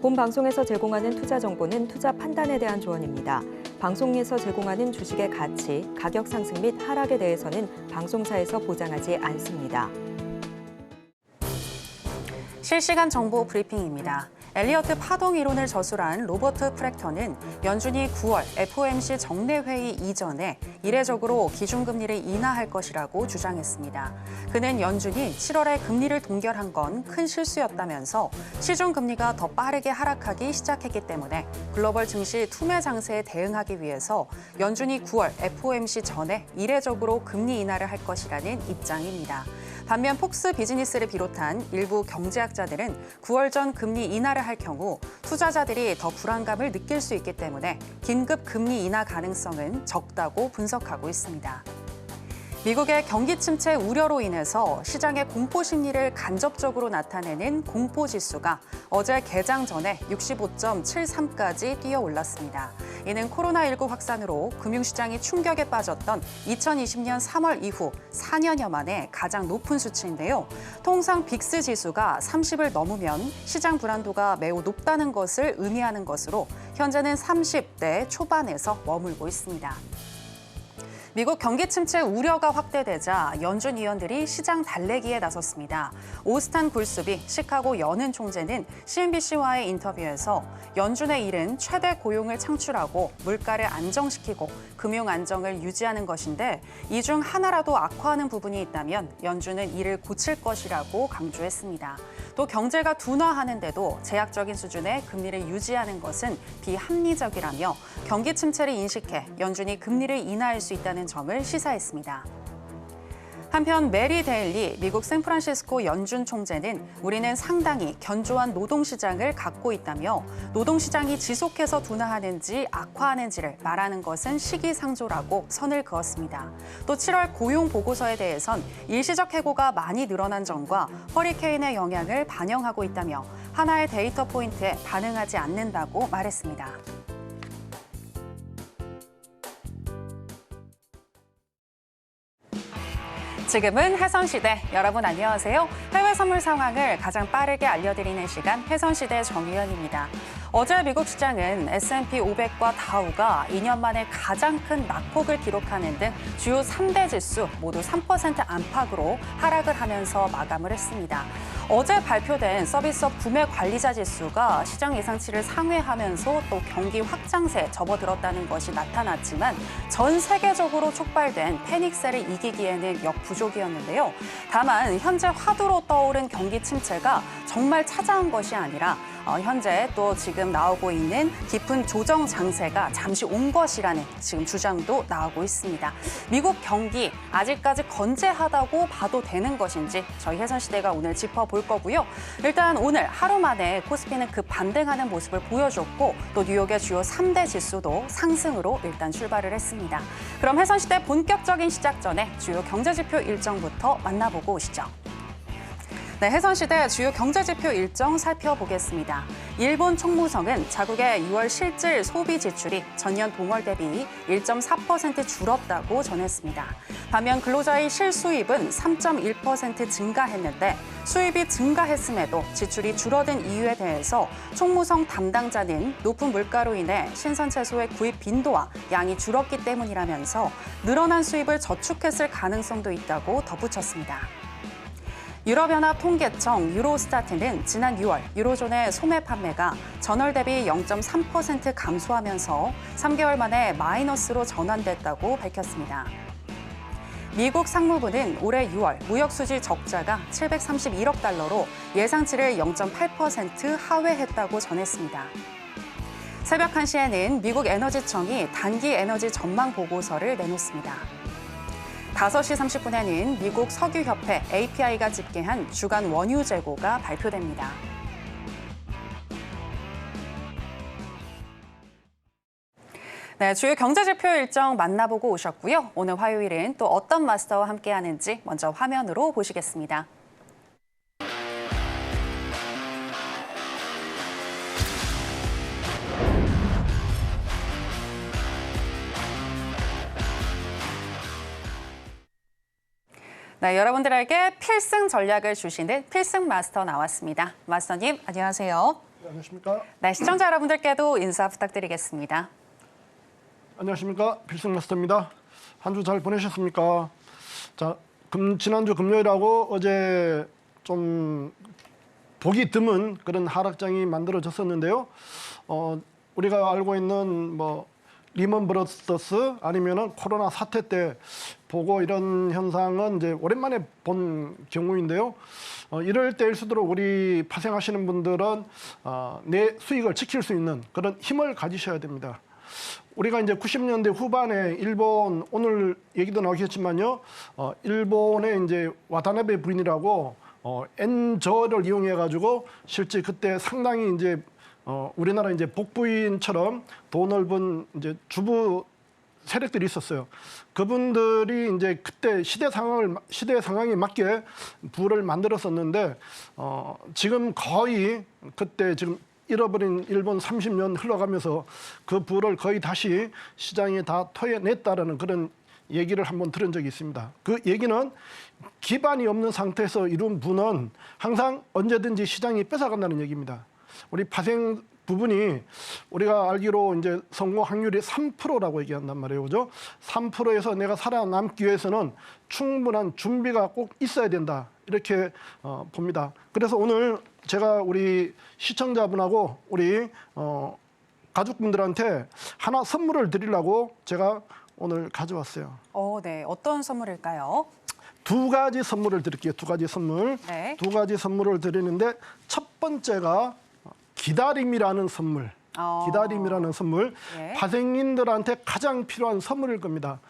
본 방송에서 제공하는 투자 정보는 투자 판단에 대한 조언입니다. 방송에서 제공하는 주식의 가치, 가격 상승 및 하락에 대해서는 방송사에서 보장하지 않습니다. 실시간 정보 브리핑입니다. 엘리어트 파동 이론을 저술한 로버트 프렉터는 연준이 9월 FOMC 정례회의 이전에 이례적으로 기준금리를 인하할 것이라고 주장했습니다. 그는 연준이 7월에 금리를 동결한 건 큰 실수였다면서 시중금리가 더 빠르게 하락하기 시작했기 때문에 글로벌 증시 투매 장세에 대응하기 위해서 연준이 9월 FOMC 전에 이례적으로 금리 인하를 할 것이라는 입장입니다. 반면 폭스 비즈니스를 비롯한 일부 경제학자들은 9월 전 금리 인하를 할 경우 투자자들이 더 불안감을 느낄 수 있기 때문에 긴급 금리 인하 가능성은 적다고 분석하고 있습니다. 미국의 경기 침체 우려로 인해서 시장의 공포 심리를 간접적으로 나타내는 공포지수가 어제 개장 전에 65.73까지 뛰어올랐습니다. 이는 코로나19 확산으로 금융시장이 충격에 빠졌던 2020년 3월 이후 4년여 만에 가장 높은 수치인데요. 통상 빅스 지수가 30을 넘으면 시장 불안도가 매우 높다는 것을 의미하는 것으로 현재는 30대 초반에서 머물고 있습니다. 미국 경기 침체 우려가 확대되자 연준 위원들이 시장 달래기에 나섰습니다. 오스탄 굴수비 시카고 연은 총재는 CNBC와의 인터뷰에서 연준의 일은 최대 고용을 창출하고 물가를 안정시키고 금융 안정을 유지하는 것인데 이 중 하나라도 악화하는 부분이 있다면 연준은 이를 고칠 것이라고 강조했습니다. 또 경제가 둔화하는데도 제약적인 수준의 금리를 유지하는 것은 비합리적이라며 경기 침체를 인식해 연준이 금리를 인하할 수 있다는 점을 시사했습니다. 한편 메리 데일리 미국 샌프란시스코 연준 총재는 우리는 상당히 견조한 노동시장을 갖고 있다며 노동시장이 지속해서 둔화하는지 악화하는지를 말하는 것은 시기상조라고 선을 그었습니다. 또 7월 고용 보고서에 대해선 일시적 해고가 많이 늘어난 점과 허리케인의 영향을 반영하고 있다며 하나의 데이터 포인트에 반응하지 않는다고 말했습니다. 지금은 해선시대. 여러분 안녕하세요. 해외 선물 상황을 가장 빠르게 알려드리는 시간 해선시대 정유현입니다. 어제 미국 시장은 S&P 500과 다우가 2년 만에 가장 큰 낙폭을 기록하는 등 주요 3대 지수 모두 3% 안팎으로 하락을 하면서 마감을 했습니다. 어제 발표된 서비스업 구매 관리자 지수가 시장 예상치를 상회하면서 또 경기 확장세에 접어들었다는 것이 나타났지만 전 세계적으로 촉발된 패닉세를 이기기에는 역부족이었는데요. 다만 현재 화두로 떠오른 경기 침체가 정말 찾아온 것이 아니라 현재 또 지금 나오고 있는 깊은 조정 장세가 잠시 온 것이라는 지금 주장도 나오고 있습니다. 미국 경기 아직까지 건재하다고 봐도 되는 것인지 저희 해선시대가 오늘 짚어볼 거고요. 일단 오늘 하루 만에 코스피는 급반등하는 모습을 보여줬고 또 뉴욕의 주요 3대 지수도 상승으로 일단 출발을 했습니다. 그럼 해선시대 본격적인 시작 전에 주요 경제지표 일정부터 만나보고 오시죠. 네, 해선시대 주요 경제지표 일정 살펴보겠습니다. 일본 총무성은 자국의 6월 실질 소비 지출이 전년 동월 대비 1.4% 줄었다고 전했습니다. 반면 근로자의 실수입은 3.1% 증가했는데 수입이 증가했음에도 지출이 줄어든 이유에 대해서 총무성 담당자는 높은 물가로 인해 신선채소의 구입 빈도와 양이 줄었기 때문이라면서 늘어난 수입을 저축했을 가능성도 있다고 덧붙였습니다. 유럽연합 통계청 유로스타트는 지난 6월 유로존의 소매 판매가 전월 대비 0.3% 감소하면서 3개월 만에 마이너스로 전환됐다고 밝혔습니다. 미국 상무부는 올해 6월 무역수지 적자가 731억 달러로 예상치를 0.8% 하회했다고 전했습니다. 새벽 1시에는 미국 에너지청이 단기 에너지 전망 보고서를 내놓습니다. 5시 30분에는 미국 석유협회 API가 집계한 주간 원유 재고가 발표됩니다. 네, 주요 경제지표 일정 만나보고 오셨고요. 오늘 화요일은 또 어떤 마스터와 함께하는지 먼저 화면으로 보시겠습니다. 네, 여러분들에게 필승 전략을 주시는 필승 마스터 나왔습니다. 마스터님, 안녕하세요. 안녕하십니까? 네, 시청자 여러분들께도 인사 부탁드리겠습니다. 안녕하십니까? 필승마스터입니다. 한 주 잘 보내셨습니까? 자, 지난주 금요일하고 어제 좀 보기 드문 그런 하락장이 만들어졌었는데요. 우리가 알고 있는 뭐 리먼 브러더스 아니면은 코로나 사태 때 보고 이런 현상은 이제 오랜만에 본 경우인데요. 이럴 때일수록 우리 파생하시는 분들은 내 수익을 지킬 수 있는 그런 힘을 가지셔야 됩니다. 우리가 이제 90년대 후반에 일본, 오늘 얘기도 나오겠지만요, 일본의 이제 와타나베 부인이라고 엔저를 이용해 가지고 실제 그때 상당히 이제 우리나라 이제 복부인처럼 돈 넓은 이제 주부 세력들이 있었어요. 그분들이 이제 그때 시대 상황에 맞게 부를 만들었었는데 지금 거의 그때 지금 잃어버린 일본 30년 흘러가면서 그 부를 거의 다시 시장에 다 토해냈다라는 그런 얘기를 한번 들은 적이 있습니다. 그 얘기는 기반이 없는 상태에서 이룬 부는 항상 언제든지 시장이 뺏어간다는 얘기입니다. 우리 파생 부분이 우리가 알기로 이제 성공 확률이 3%라고 얘기한단 말이에요. 그죠? 3%에서 내가 살아남기 위해서는 충분한 준비가 꼭 있어야 된다. 이렇게 봅니다. 그래서 오늘 제가 우리 시청자분하고 우리 가족분들한테 하나 선물을 드리려고 제가 오늘 가져왔어요. 네. 어떤 선물일까요? 두 가지 선물을 드릴게요. 두 가지 선물. 네. 두 가지 선물을 드리는데 첫 번째가 기다림이라는 선물. 기다림이라는 선물. 예. 파생인들한테 가장 필요한 선물일 겁니다.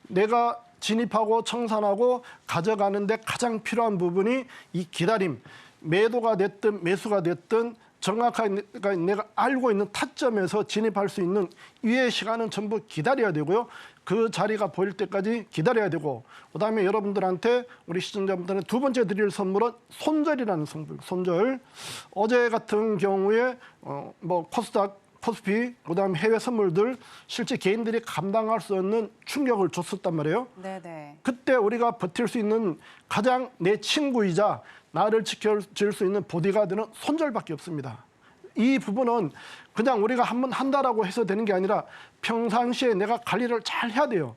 내가 진입하고 청산하고 가져가는데 가장 필요한 부분이 이 기다림. 매도가 됐든 매수가 됐든 정확하게 내가 알고 있는 타점에서 진입할 수 있는 이의 시간은 전부 기다려야 되고요. 그 자리가 보일 때까지 기다려야 되고, 그다음에 여러분들한테 우리 시청자분들한테 두 번째 드릴 선물은 손절이라는 선물. 손절. 어제 같은 경우에 뭐 코스닥, 코스피, 그다음 해외 선물들 실제 개인들이 감당할 수 없는 충격을 줬었단 말이에요. 네네. 그때 우리가 버틸 수 있는 가장 내 친구이자 나를 지켜줄 수 있는 보디가드는 손절밖에 없습니다. 이 부분은 그냥 우리가 한번 한다라고 해서 되는 게 아니라 평상시에 내가 관리를 잘 해야 돼요.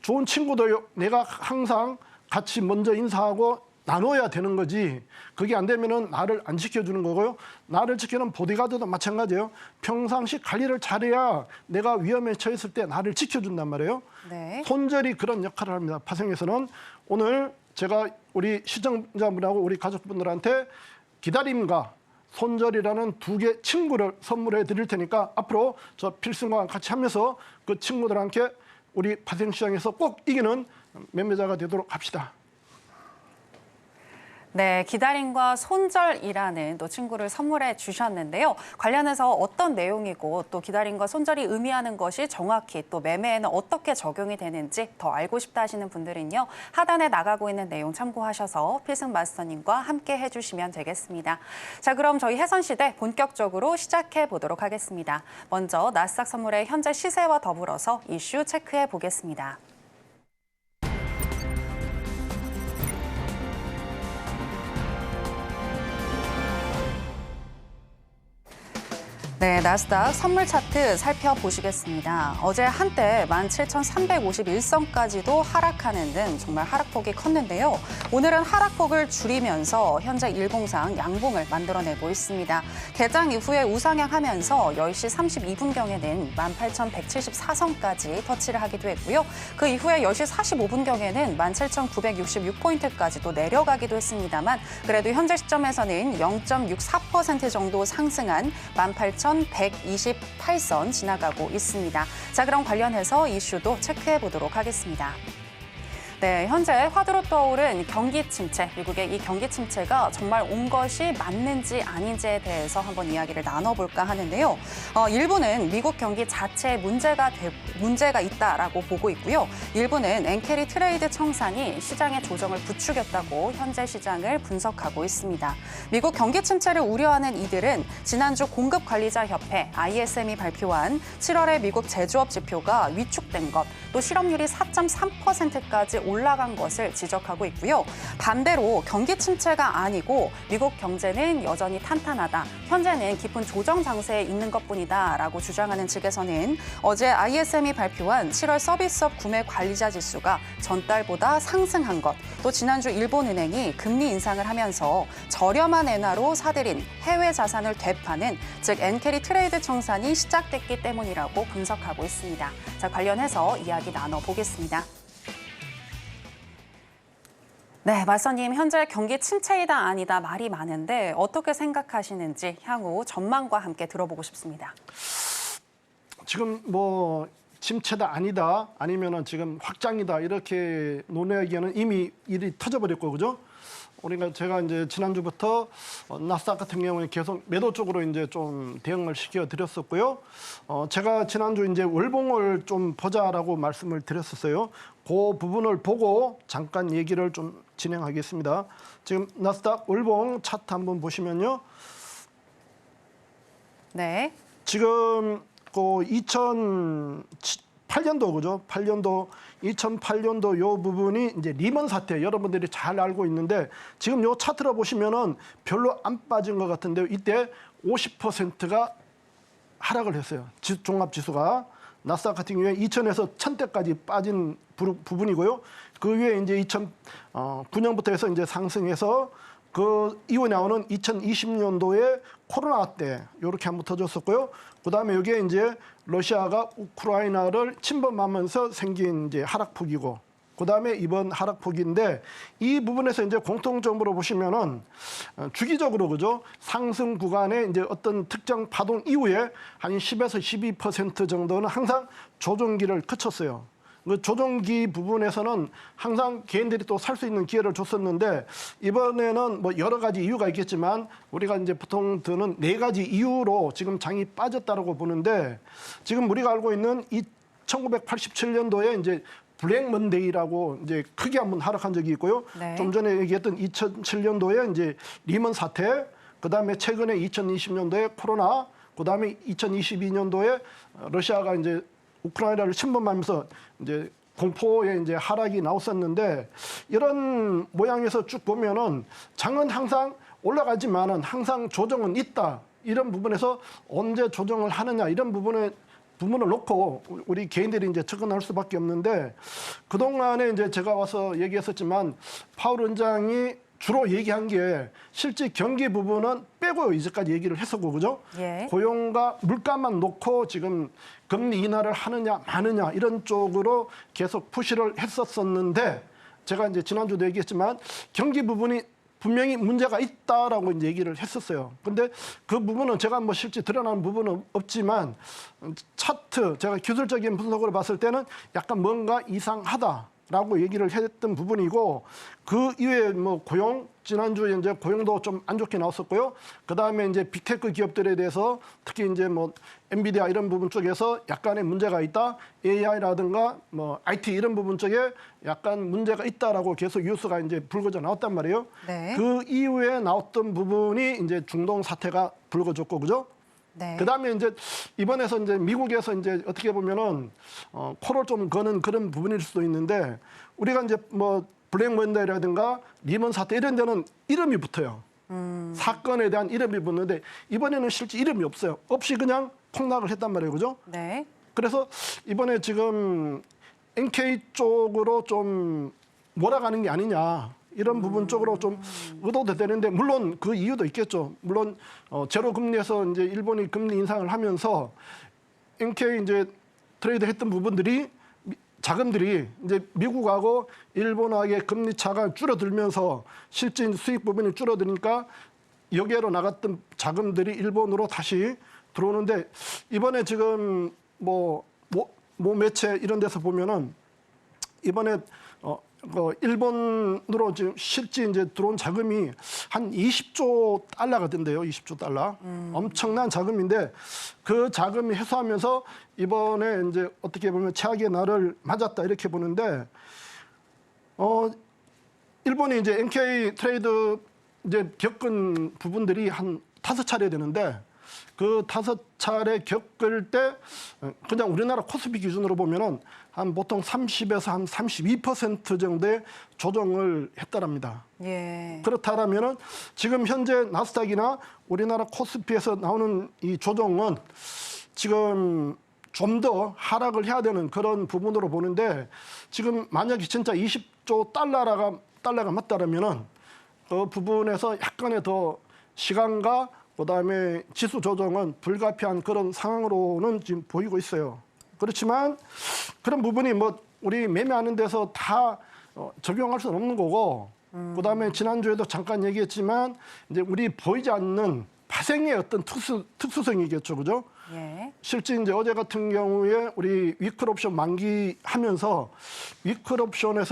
좋은 친구도 내가 항상 같이 먼저 인사하고 나눠야 되는 거지. 그게 안 되면은 나를 안 지켜주는 거고요. 나를 지키는 보디가드도 마찬가지예요. 평상시 관리를 잘해야 내가 위험에 처했을 때 나를 지켜준단 말이에요. 네. 손절이 그런 역할을 합니다. 파생에서는 오늘 제가 우리 시청자분하고 우리 가족분들한테 기다림과 손절이라는 두 개 친구를 선물해 드릴 테니까 앞으로 저 필승과 같이 하면서 그 친구들한테 우리 파생시장에서 꼭 이기는 매매자가 되도록 합시다. 네, 기다림과 손절이라는 또 친구를 선물해 주셨는데요. 관련해서 어떤 내용이고 또 기다림과 손절이 의미하는 것이 정확히 또 매매에는 어떻게 적용이 되는지 더 알고 싶다 하시는 분들은요. 하단에 나가고 있는 내용 참고하셔서 필승 마스터님과 함께 해주시면 되겠습니다. 자, 그럼 저희 해선시대 본격적으로 시작해 보도록 하겠습니다. 먼저 나스닥 선물의 현재 시세와 더불어서 이슈 체크해 보겠습니다. 네, 나스닥 선물 차트 살펴보시겠습니다. 어제 한때 17,351선까지도 하락하는 등 정말 하락폭이 컸는데요. 오늘은 하락폭을 줄이면서 현재 일봉상 양봉을 만들어내고 있습니다. 개장 이후에 우상향하면서 10시 32분경에는 18,174선까지 터치를 하기도 했고요. 그 이후에 10시 45분경에는 17,966포인트까지도 내려가기도 했습니다만 그래도 현재 시점에서는 0.64% 정도 상승한 18,128선 지나가고 있습니다. 자, 그럼 관련해서 이슈도 체크해 보도록 하겠습니다. 네, 현재 화두로 떠오른 경기 침체, 미국의 이 경기 침체가 정말 온 것이 맞는지 아닌지에 대해서 한번 이야기를 나눠볼까 하는데요. 일부는 미국 경기 자체에 문제가 있다라고 보고 있고요. 일부는 엔캐리 트레이드 청산이 시장의 조정을 부추겼다고 현재 시장을 분석하고 있습니다. 미국 경기 침체를 우려하는 이들은 지난주 공급관리자협회 ISM이 발표한 7월의 미국 제조업 지표가 위축된 것, 또 실업률이 4.3%까지 올라간 것을 지적하고 있고요. 반대로 경기 침체가 아니고 미국 경제는 여전히 탄탄하다. 현재는 깊은 조정 장세에 있는 것뿐이다라고 주장하는 측에서는 어제 ISM이 발표한 7월 서비스업 구매 관리자 지수가 전달보다 상승한 것, 또 지난주 일본은행이 금리 인상을 하면서 저렴한 엔화로 사들인 해외 자산을 되파는, 즉 엔캐리 트레이드 청산이 시작됐기 때문이라고 분석하고 있습니다. 자, 관련해서 이야기 나눠보겠습니다. 네, 말선님, 현재 경기 침체이다 아니다 말이 많은데 어떻게 생각하시는지 향후 전망과 함께 들어보고 싶습니다. 지금 뭐 침체다 아니다 아니면은 지금 확장이다 이렇게 논의하기에는 이미 일이 터져버렸고 그죠? 우리가 제가 이제 지난주부터 나스닥 같은 경우에 계속 매도 쪽으로 이제 좀 대응을 시켜 드렸었고요. 제가 지난주 이제 월봉을 좀 보자라고 말씀을 드렸었어요. 그 부분을 보고 잠깐 얘기를 좀 진행하겠습니다. 지금 나스닥 월봉 차트 한번 보시면요. 네. 지금 그 2008년도 그죠? 2008년도 요 부분이 이제 리먼 사태 여러분들이 잘 알고 있는데 지금 요 차트로 보시면은 별로 안 빠진 것 같은데 이때 50%가 하락을 했어요. 종합 지수가. 나스닥 같은 경우에 2000에서 1000대까지 빠진 부분이고요. 그 위에 이제 2009년부터 해서 이제 상승해서 그 이후에 나오는 2020년도에 코로나 때 이렇게 한번 터졌었고요. 그다음에 여기에 이제 러시아가 우크라이나를 침범하면서 생긴 이제 하락폭이고, 그다음에 이번 하락폭인데 이 부분에서 이제 공통점으로 보시면은 주기적으로 그죠? 상승 구간에 이제 어떤 특정 파동 이후에 한 10에서 12% 정도는 항상 조정기를 거쳤어요. 그 조정기 부분에서는 항상 개인들이 또 살 수 있는 기회를 줬었는데 이번에는 뭐 여러 가지 이유가 있겠지만 우리가 이제 보통 드는 4가지 이유로 지금 장이 빠졌다라고 보는데, 지금 우리가 알고 있는 1987년도에 이제 블랙 먼데이라고 이제 크게 한번 하락한 적이 있고요. 네. 좀 전에 얘기했던 2007년도에 이제 리먼 사태, 그다음에 최근에 2020년도에 코로나, 그다음에 2022년도에 러시아가 이제 우크라이나를 침범하면서 이제 공포의 이제 하락이 나왔었는데, 이런 모양에서 쭉 보면은 장은 항상 올라가지만은 항상 조정은 있다. 이런 부분에서 언제 조정을 하느냐 이런 부분을 놓고 우리 개인들이 이제 접근할 수밖에 없는데, 그동안에 이제 제가 와서 얘기했었지만 파월 원장이 주로 얘기한 게 실제 경기 부분은 빼고 이제까지 얘기를 했었고 그죠? 예. 고용과 물가만 놓고 지금 금리 인하를 하느냐 마느냐 이런 쪽으로 계속 푸시를 했었었는데, 제가 이제 지난주도 얘기했지만 경기 부분이 분명히 문제가 있다라고 이제 얘기를 했었어요. 근데 그 부분은 제가 뭐 실제 드러나는 부분은 없지만 차트 제가 기술적인 분석으로 봤을 때는 약간 뭔가 이상하다라고 얘기를 했던 부분이고, 그 이외에 뭐 고용 지난주에 이제 고용도 좀 안 좋게 나왔었고요. 그 다음에 이제 빅테크 기업들에 대해서 특히 이제 뭐 엔비디아 이런 부분 쪽에서 약간의 문제가 있다. AI라든가 뭐 IT 이런 부분 쪽에 약간 문제가 있다라고 계속 뉴스가 이제 불거져 나왔단 말이에요. 네. 그 이후에 나왔던 부분이 이제 중동 사태가 불거졌고 그죠? 네. 그다음에 이제 이번에서 이제 미국에서 이제 어떻게 보면은 코를 좀 거는 그런 부분일 수도 있는데, 우리가 이제 뭐 블랙 먼데이라든가 리먼 사태 이런 데는 이름이 붙어요. 사건에 대한 이름이 붙는데 이번에는 실제 이름이 없어요. 없이 그냥 폭락을 했단 말이에요. 그죠? 네. 그래서 이번에 지금 NK 쪽으로 좀 몰아가는 게 아니냐. 이런 부분 쪽으로 좀 의도도 되는데, 물론 그 이유도 있겠죠. 물론 제로 금리에서 이제 일본이 금리 인상을 하면서 NK 이제 트레이드 했던 부분들이 자금들이 이제 미국하고 일본하고의 금리 차가 줄어들면서 실제 수익 부분이 줄어드니까 여기로 나갔던 자금들이 일본으로 다시 들어오는데, 이번에 지금 뭐 매체 이런 데서 보면은 이번에 일본으로 지금 실제 이제 들어온 자금이 한 20조 달러가 된대요. 20조 달러. 엄청난 자금인데 그 자금이 회수하면서 이번에 이제 어떻게 보면 최악의 날을 맞았다 이렇게 보는데, 일본이 이제 NK 트레이드 이제 겪은 부분들이 한 5차례 되는데 그 5차례 겪을 때 그냥 우리나라 코스피 기준으로 보면은 한 보통 30에서 한 32% 정도의 조정을 했다랍니다. 예. 그렇다면은 지금 현재 나스닥이나 우리나라 코스피에서 나오는 이 조정은 지금 좀 더 하락을 해야 되는 그런 부분으로 보는데 지금 만약에 진짜 20조 달러가 맞다라면은 그 부분에서 약간의 더 시간과 그다음에 지수 조정은 불가피한 그런 상황으로는 지금 보이고 있어요. 그렇지만 그런 부분이 뭐 우리 매매하는 데서 다 적용할 수는 없는 거고 그다음에 지난주에도 잠깐 얘기했지만 이제 우리 보이지 않는 파생의 어떤 특수성이겠죠. 그죠? 예. 실제 이제 어제 같은 경우에 우리 위클 옵션 만기하면서 위클 옵션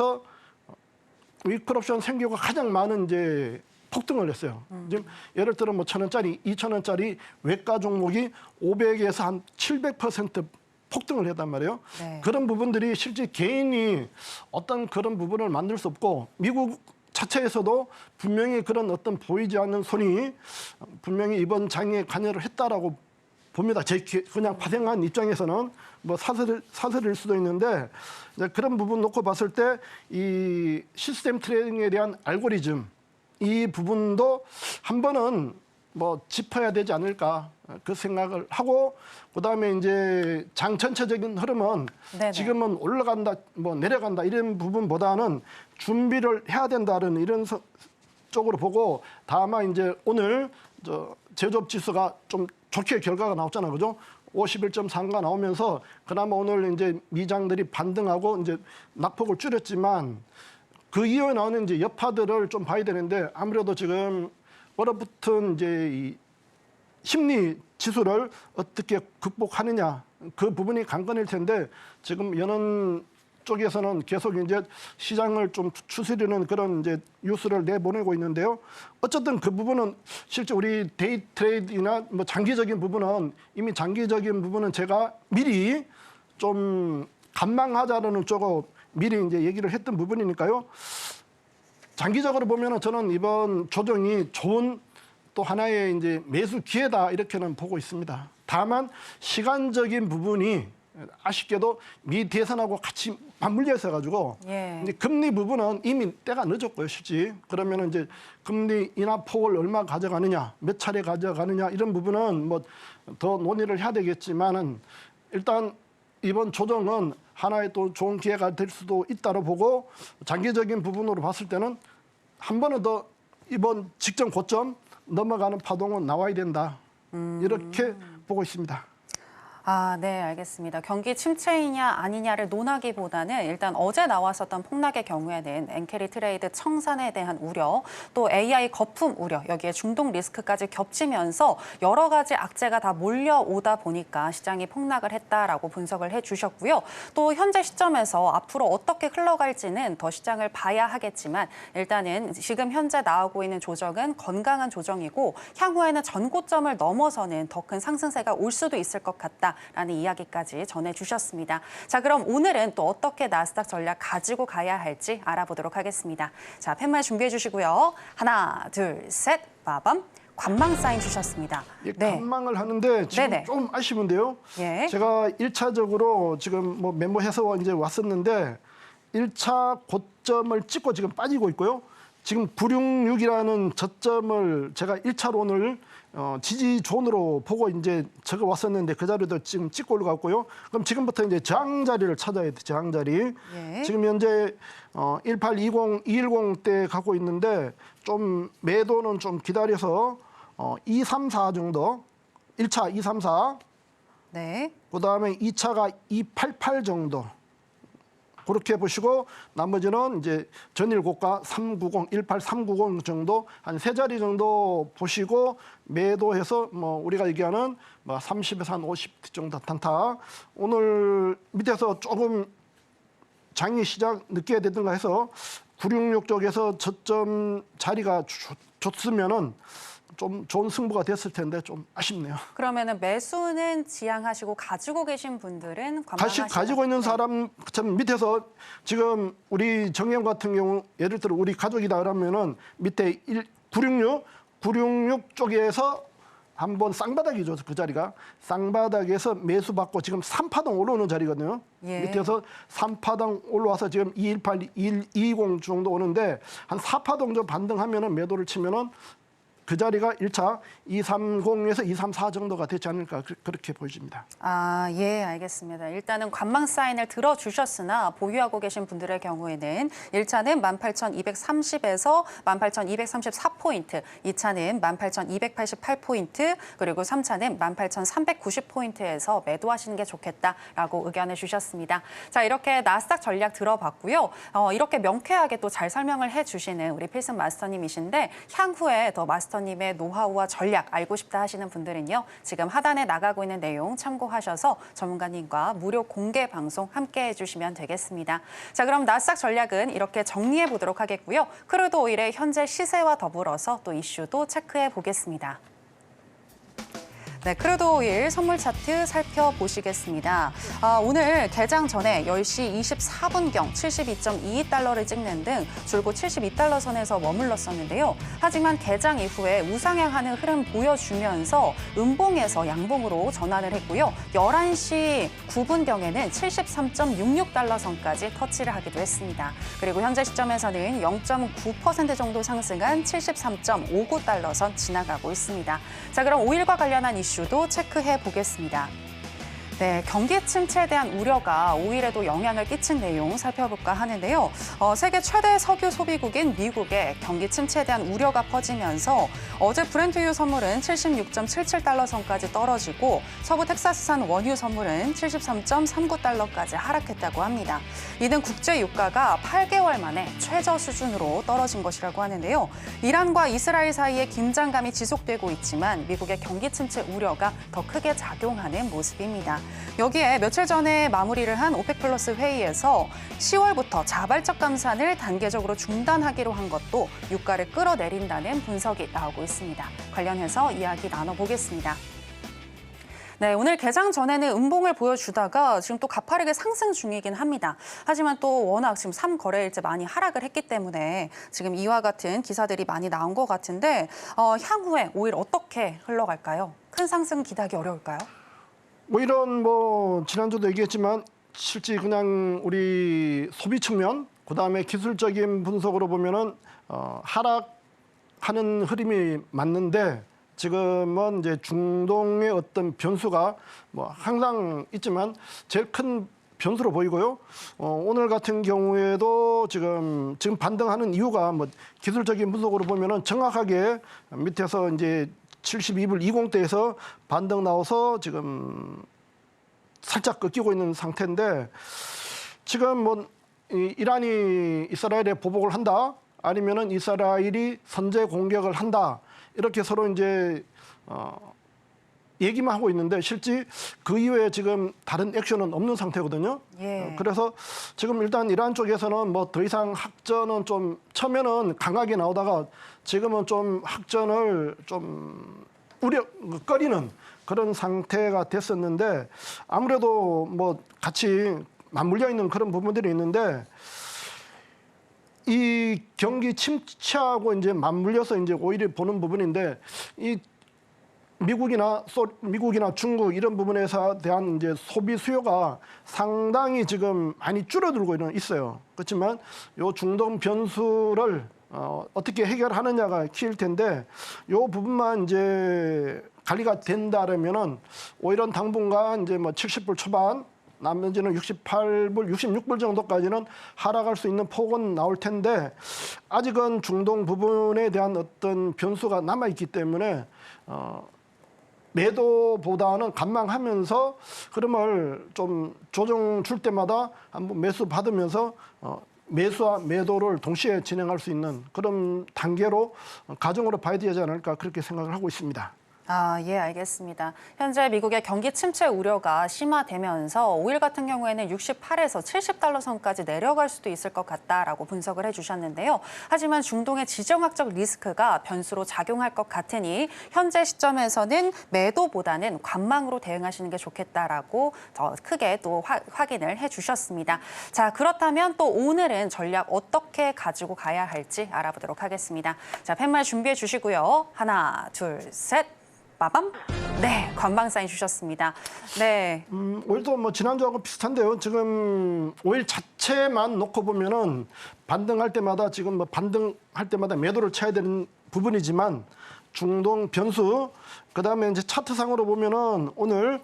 생기가 가장 많은 이제 폭등을 했어요. 지금 예를 들어 뭐 1,000원짜리, 2,000원짜리 외가 종목이 500에서 한 700% 폭등을 했단 말이에요. 네. 그런 부분들이 실제 개인이 어떤 그런 부분을 만들 수 없고 미국 자체에서도 분명히 그런 어떤 보이지 않는 손이 분명히 이번 장에 관여를 했다라고 봅니다. 그냥 파생한 입장에서는 뭐 사설일 수도 있는데 이제 그런 부분 놓고 봤을 때 이 시스템 트레이딩에 대한 알고리즘 이 부분도 한 번은 뭐 짚어야 되지 않을까 그 생각을 하고 그다음에 이제 장 전체적인 흐름은 네네. 지금은 올라간다 뭐 내려간다 이런 부분보다는 준비를 해야 된다는 이런 쪽으로 보고 다만 이제 오늘 제조업 지수가 좀 좋게 결과가 나왔잖아요. 그죠? 51.3가 나오면서 그나마 오늘 이제 미장들이 반등하고 이제 낙폭을 줄였지만 그 이후에 나오는 이제 여파들을 좀 봐야 되는데 아무래도 지금 얼어붙은 이제 이 심리 지수를 어떻게 극복하느냐 그 부분이 관건일 텐데 지금 연은 쪽에서는 계속 이제 시장을 좀 추스리는 그런 이제 뉴스를 내보내고 있는데요. 어쨌든 그 부분은 실제 우리 데이 트레이드나 뭐 장기적인 부분은 이미 장기적인 부분은 제가 미리 좀 관망하자라는 쪽으로 미리 이제 얘기를 했던 부분이니까요. 장기적으로 보면은 저는 이번 조정이 좋은 또 하나의 이제 매수 기회다 이렇게는 보고 있습니다. 다만 시간적인 부분이 아쉽게도 미 대선하고 같이 맞물려 있어가지고 예. 이제 금리 부분은 이미 때가 늦었고요, 실제. 그러면 이제 금리 인하 폭을 얼마 가져가느냐, 몇 차례 가져가느냐 이런 부분은 뭐 더 논의를 해야 되겠지만은 일단 이번 조정은 하나의 또 좋은 기회가 될 수도 있다고 보고 장기적인 부분으로 봤을 때는 한 번은 더 이번 직전 고점 넘어가는 파동은 나와야 된다. 이렇게 보고 있습니다. 아, 네, 알겠습니다. 경기 침체이냐 아니냐를 논하기보다는 일단 어제 나왔었던 폭락의 경우에는 엔캐리 트레이드 청산에 대한 우려, 또 AI 거품 우려, 여기에 중동 리스크까지 겹치면서 여러 가지 악재가 다 몰려오다 보니까 시장이 폭락을 했다라고 분석을 해주셨고요. 또 현재 시점에서 앞으로 어떻게 흘러갈지는 더 시장을 봐야 하겠지만 일단은 지금 현재 나오고 있는 조정은 건강한 조정이고 향후에는 전고점을 넘어서는 더 큰 상승세가 올 수도 있을 것 같다. 라는 이야기까지 전해주셨습니다. 자, 그럼 오늘은 또 어떻게 나스닥 전략 가지고 가야 할지 알아보도록 하겠습니다. 자, 팻말 준비해 주시고요. 하나, 둘, 셋, 빠밤. 관망 사인 주셨습니다. 예, 관망을 하는데 지금 네네. 좀 아쉬운데요. 예. 제가 1차적으로 지금 뭐 메모해서 이제 왔었는데 1차 고점을 찍고 지금 빠지고 있고요. 지금 966이라는 저점을 제가 1차로 오늘 지지 존으로 보고 이제 적어 왔었는데 그 자리도 지금 찍고 올라갔고요. 그럼 지금부터 이제 저항 자리를 찾아야 돼. 저항 자리. 예. 지금 현재 1820, 210대 가고 있는데 좀 매도는 좀 기다려서 234 정도. 1차 234. 네. 그다음에 2차가 288 정도. 그렇게 보시고 나머지는 이제 전일 고가 390, 18390 정도 한 세 자리 정도 보시고 매도해서 뭐 우리가 얘기하는 뭐 30에서 한 50 정도 단타. 오늘 밑에서 조금 장이 시작 늦게 되든가 해서 966 쪽에서 저점 자리가 좋으면은 좀 좋은 승부가 됐을 텐데 좀 아쉽네요. 그러면은 매수는 지양하시고 가지고 계신 분들은 관망하시는 가지고 있는 사람 참 밑에서 지금 우리 정형 같은 경우 예를 들어 우리 가족이다 그러면은 밑에 966 쪽에서 한번 쌍바닥이죠. 그 자리가 쌍바닥에서 매수받고 지금 3파동 올라오는 자리거든요. 예. 밑에서 3파동 올라와서 지금 218, 220 정도 오는데 한 4파동 정도 반등하면은 매도를 치면은 그 자리가 1차 230에서 234 정도가 되지 않을까 그렇게 보여집니다. 아, 예, 알겠습니다. 일단은 관망 사인을 들어주셨으나 보유하고 계신 분들의 경우에는 1차는 18,230에서 18,234포인트, 2차는 18,288포인트, 그리고 3차는 18,390포인트에서 매도하시는 게 좋겠다라고 의견을 주셨습니다. 자, 이렇게 나스닥 전략 들어봤고요. 이렇게 명쾌하게 또 잘 설명을 해주시는 우리 필승 마스터님이신데 향후에 더 마스터님의 노하우와 전략 알고 싶다 하시는 분들은요. 지금 하단에 나가고 있는 내용 참고하셔서 전문가님과 무료 공개 방송 함께 해주시면 되겠습니다. 자, 그럼 나스닥 전략은 이렇게 정리해 보도록 하겠고요. 크루드 오일의 현재 시세와 더불어서 또 이슈도 체크해 보겠습니다. 네, 크루드 오일 선물 차트 살펴보시겠습니다. 오늘 개장 전에 10시 24분경 72.22달러를 찍는 등 줄곧 72달러 선에서 머물렀었는데요. 하지만 개장 이후에 우상향하는 흐름 보여주면서 음봉에서 양봉으로 전환을 했고요. 11시 9분경에는 73.66달러 선까지 터치를 하기도 했습니다. 그리고 현재 시점에서는 0.9% 정도 상승한 73.59달러 선 지나가고 있습니다. 자, 그럼 오일과 관련한 이슈도 체크해 보겠습니다. 네, 경기 침체에 대한 우려가 오일에도 영향을 끼친 내용 살펴볼까 하는데요. 세계 최대 석유 소비국인 미국의 경기 침체에 대한 우려가 퍼지면서 어제 브렌트유 선물은 76.77달러 선까지 떨어지고 서부 텍사스산 원유 선물은 73.39달러까지 하락했다고 합니다. 이는 국제 유가가 8개월 만에 최저 수준으로 떨어진 것이라고 하는데요. 이란과 이스라엘 사이에 긴장감이 지속되고 있지만 미국의 경기 침체 우려가 더 크게 작용하는 모습입니다. 여기에 며칠 전에 마무리를 한 오펙 플러스 회의에서 10월부터 자발적 감산을 단계적으로 중단하기로 한 것도 유가를 끌어내린다는 분석이 나오고 있습니다. 관련해서 이야기 나눠보겠습니다. 네, 오늘 개장 전에는 음봉을 보여주다가 지금 또 가파르게 상승 중이긴 합니다. 하지만 또 워낙 지금 3거래일째 많이 하락을 했기 때문에 지금 이와 같은 기사들이 많이 나온 것 같은데 향후에 오일 어떻게 흘러갈까요? 큰 상승 기대하기 어려울까요? 오일은 뭐 지난주도 얘기했지만 실제 그냥 우리 소비 측면 그다음에 기술적인 분석으로 보면은 하락하는 흐름이 맞는데 지금은 이제 중동의 어떤 변수가 뭐 항상 있지만 제일 큰 변수로 보이고요. 오늘 같은 경우에도 지금 반등하는 이유가 뭐 기술적인 분석으로 보면은 정확하게 밑에서 이제 72불 20대에서 반등 나와서 지금 살짝 꺾이고 있는 상태인데 지금 뭐 이란이 이스라엘에 보복을 한다 아니면은 이스라엘이 선제 공격을 한다 이렇게 서로 이제 얘기만 하고 있는데 실제 그 이외에 지금 다른 액션은 없는 상태거든요. 예. 그래서 지금 일단 이란 쪽에서는 뭐 더 이상 확전은 좀 처음에는 강하게 나오다가 지금은 좀 확전을 좀 꺼리는 그런 상태가 됐었는데 아무래도 뭐 같이 맞물려 있는 그런 부분들이 있는데 이 경기 침체하고 이제 맞물려서 이제 오히려 보는 부분인데 이 미국이나 중국 이런 부분에서 대한 이제 소비 수요가 상당히 지금 많이 줄어들고 있어요. 그렇지만 요 중동 변수를 어떻게 해결하느냐가 키일 텐데 요 부분만 이제 관리가 된다면은 오히려 당분간 이제 뭐 70불 초반 나머지는 68불, 66불 정도까지는 하락할 수 있는 폭은 나올 텐데 아직은 중동 부분에 대한 어떤 변수가 남아 있기 때문에 매도보다는 관망하면서 흐름을 좀 조정 줄 때마다 한번 매수 받으면서 매수와 매도를 동시에 진행할 수 있는 그런 단계로 가정으로 봐야 되지 않을까 그렇게 생각을 하고 있습니다. 예, 알겠습니다. 현재 미국의 경기 침체 우려가 심화되면서 오일 같은 경우에는 68에서 70달러 선까지 내려갈 수도 있을 것 같다라고 분석을 해주셨는데요. 하지만 중동의 지정학적 리스크가 변수로 작용할 것 같으니 현재 시점에서는 매도보다는 관망으로 대응하시는 게 좋겠다라고 더 크게 또 확인을 해주셨습니다. 자, 그렇다면 또 오늘은 전략 어떻게 가지고 가야 할지 알아보도록 하겠습니다. 자, 팻말 준비해 주시고요. 하나, 둘, 셋. 빠밤. 네, 관방 사인 주셨습니다. 네. 오일도 뭐 지난주하고 비슷한데요. 지금 오일 자체만 놓고 보면은 반등할 때마다 지금 뭐 반등할 때마다 매도를 쳐야 되는 부분이지만 중동 변수, 그다음에 이제 차트상으로 보면은 오늘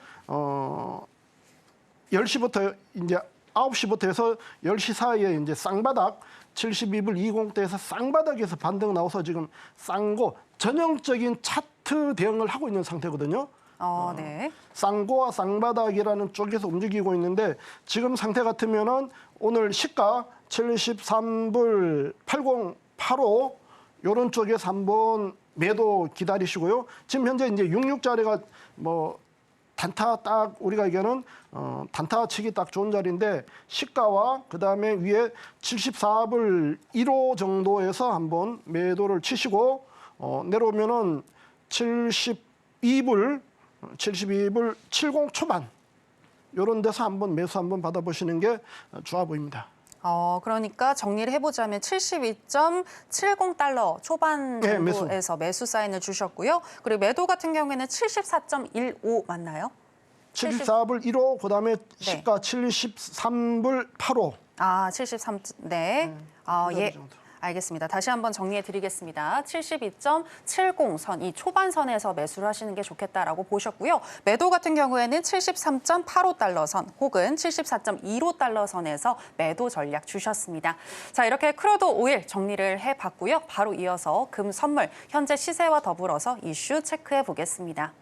10시부터 이제 9시부터 해서 10시 사이에 이제 쌍바닥 72불 20대에서 쌍바닥에서 반등 나와서 지금 쌍고 전형적인 차트 대응을 하고 있는 상태거든요. 네. 쌍고와 쌍바닥이라는 쪽에서 움직이고 있는데 지금 상태 같으면은 오늘 시가 73불 8085 요런 쪽에서 한번 매도 기다리시고요. 지금 현재 이제 66자리가 뭐 단타 딱 우리가 얘기하는 단타 치기 딱 좋은 자리인데 시가와 그다음에 위에 74불 1호 정도에서 한번 매도를 치시고 내려오면은 72불 70 초반 요런 데서 한번 매수 한번 받아보시는 게 좋아 보입니다. 그러니까 정리를 해보자면 72.70달러 초반 네, 정도에서 매수 사인을 주셨고요. 그리고 매도 같은 경우에는 74.15 맞나요? 74불 1호 그다음에 시가 73불 85. 73. 네. 예. 정도. 알겠습니다. 다시 한번 정리해 드리겠습니다. 72.70선, 이 초반선에서 매수를 하시는 게 좋겠다라고 보셨고요. 매도 같은 경우에는 73.85달러 선 혹은 74.15달러 선에서 매도 전략 주셨습니다. 자, 이렇게 크루드 오일 정리를 해봤고요. 바로 이어서 금 선물, 현재 시세와 더불어서 이슈 체크해 보겠습니다.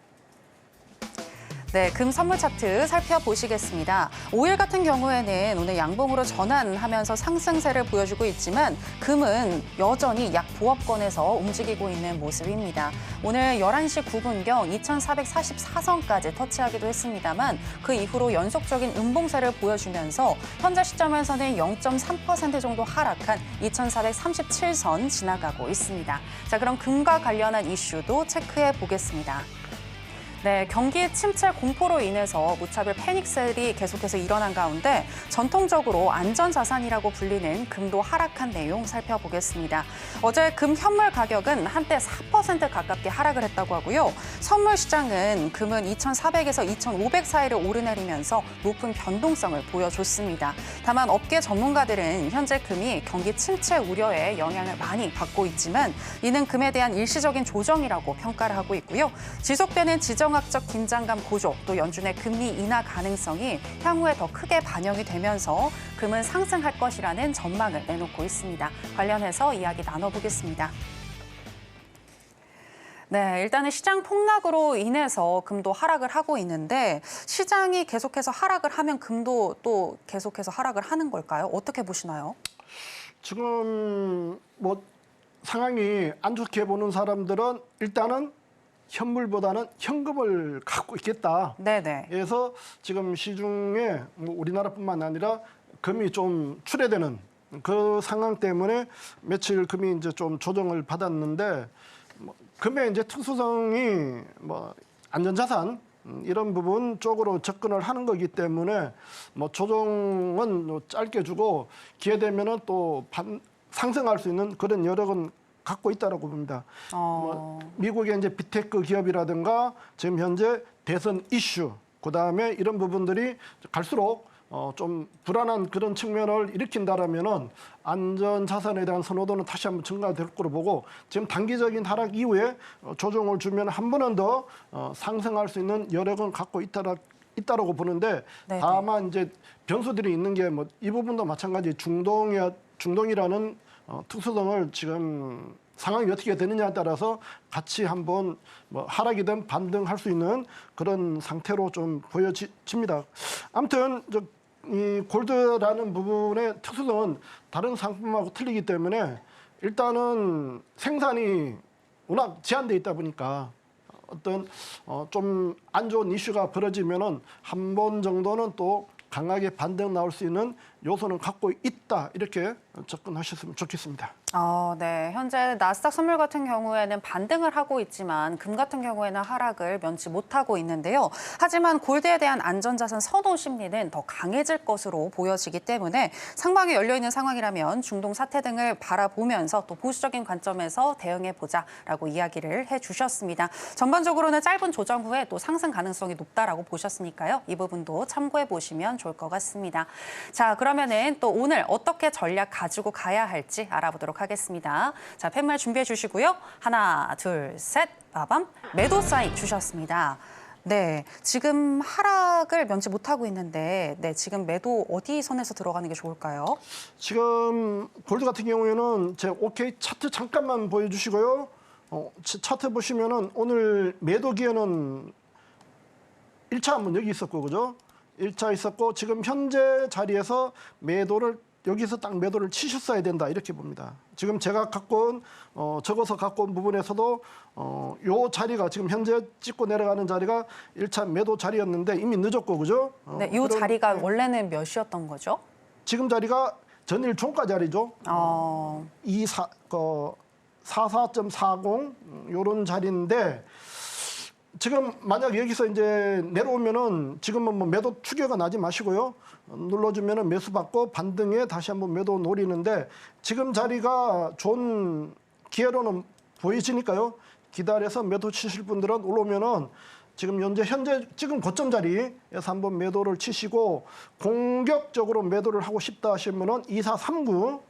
네, 금 선물 차트 살펴보시겠습니다. 오일 같은 경우에는 오늘 양봉으로 전환하면서 상승세를 보여주고 있지만 금은 여전히 약 보합권에서 움직이고 있는 모습입니다. 오늘 11시 9분경 2444선까지 터치하기도 했습니다만 그 이후로 연속적인 음봉세를 보여주면서 현재 시점에서는 0.3% 정도 하락한 2437선 지나가고 있습니다. 자, 그럼 금과 관련한 이슈도 체크해 보겠습니다. 네, 경기 침체 공포로 인해서 무차별 패닉셀이 계속해서 일어난 가운데 전통적으로 안전자산이라고 불리는 금도 하락한 내용 살펴보겠습니다. 어제 금 현물 가격은 한때 4% 가깝게 하락을 했다고 하고요. 선물 시장은 금은 2,400에서 2,500 사이를 오르내리면서 높은 변동성을 보여줬습니다. 다만 업계 전문가들은 현재 금이 경기 침체 우려에 영향을 많이 받고 있지만 이는 금에 대한 일시적인 조정이라고 평가를 하고 있고요. 지속되는 지정학적 긴장감 고조, 또 연준의 금리 인하 가능성이 향후에 더 크게 반영이 되면서 금은 상승할 것이라는 전망을 내놓고 있습니다. 관련해서 이야기 나눠보겠습니다. 네, 일단은 시장 폭락으로 인해서 금도 하락을 하고 있는데 시장이 계속해서 하락을 하면 금도 또 계속해서 하락을 하는 걸까요? 어떻게 보시나요? 지금 뭐 상황이 안 좋게 보는 사람들은 일단은 현물보다는 현금을 갖고 있겠다. 네네. 그래서 지금 시중에 뭐 우리나라뿐만 아니라 금이 좀 출회되는 그 상황 때문에 며칠 금이 이제 좀 조정을 받았는데 뭐 금의 이제 특수성이 뭐 안전자산 이런 부분 쪽으로 접근을 하는 거기 때문에 뭐 조정은 뭐 짧게 주고 기회 되면은 또 상승할 수 있는 그런 여력은 갖고 있다라고 봅니다. 뭐 미국의 이제 빅테크 기업이라든가 지금 현재 대선 이슈, 그다음에 이런 부분들이 갈수록 좀 불안한 그런 측면을 일으킨다라면은 안전 자산에 대한 선호도는 다시 한번 증가될 거로 보고 지금 단기적인 하락 이후에 조정을 주면 한 번은 더 상승할 수 있는 여력은 갖고 있다라고 보는데 네네. 다만 이제 변수들이 있는 게 뭐 이 부분도 마찬가지 중동이라는 특수성을 지금 상황이 어떻게 되느냐에 따라서 같이 한번 뭐 하락이든 반등할 수 있는 그런 상태로 좀 보여집니다. 아무튼 이 골드라는 부분의 특수성은 다른 상품하고 틀리기 때문에 일단은 생산이 워낙 제한돼 있다 보니까 어떤 좀 안 좋은 이슈가 벌어지면은 한 번 정도는 또 강하게 반등 나올 수 있는 요소는 갖고 있다 이렇게 접근하셨으면 좋겠습니다. 네. 현재 나스닥 선물 같은 경우에는 반등을 하고 있지만 금 같은 경우에는 하락을 면치 못하고 있는데요. 하지만 골드에 대한 안전자산 선호 심리는 더 강해질 것으로 보여지기 때문에 상방이 열려있는 상황이라면 중동 사태 등을 바라보면서 또 보수적인 관점에서 대응해보자라고 이야기를 해주셨습니다. 전반적으로는 짧은 조정 후에 또 상승 가능성이 높다라고 보셨으니까요. 이 부분도 참고해보시면 좋을 것 같습니다. 자, 그러면은 또 오늘 어떻게 전략 가지고 가야 할지 알아보도록 하겠습니다. 자, 팻말 준비해 주시고요. 하나, 둘, 셋, 빠밤. 매도 사인 주셨습니다. 네, 지금 하락을 면치 못하고 있는데 네, 지금 매도 어디 선에서 들어가는 게 좋을까요? 지금 골드 같은 경우에는 제 OK 차트 잠깐만 보여주시고요. 차트 보시면은 오늘 매도 기회는 1차 한번 여기 있었고, 그죠? 1차 있었고 지금 현재 자리에서 여기서 딱 매도를 치셨어야 된다 이렇게 봅니다. 지금 제가 갖고 온 적어서 갖고 온 부분에서도 요 자리가 지금 현재 찍고 내려가는 자리가 1차 매도 자리였는데 이미 늦었고, 그죠? 네, 이 자리가 원래는 몇이었던 거죠? 지금 자리가 전일 종가 자리죠. 44.40 요런 자리인데 지금 만약 여기서 이제 내려오면은 지금은 뭐 매도 추격은 하지 마시고요. 눌러주면은 매수 받고 반등에 다시 한번 매도 노리는데 지금 자리가 좋은 기회로는 보이시니까요. 기다려서 매도 치실 분들은 올라오면은 지금 현재 지금 고점 자리에서 한번 매도를 치시고 공격적으로 매도를 하고 싶다 하시면은 2439,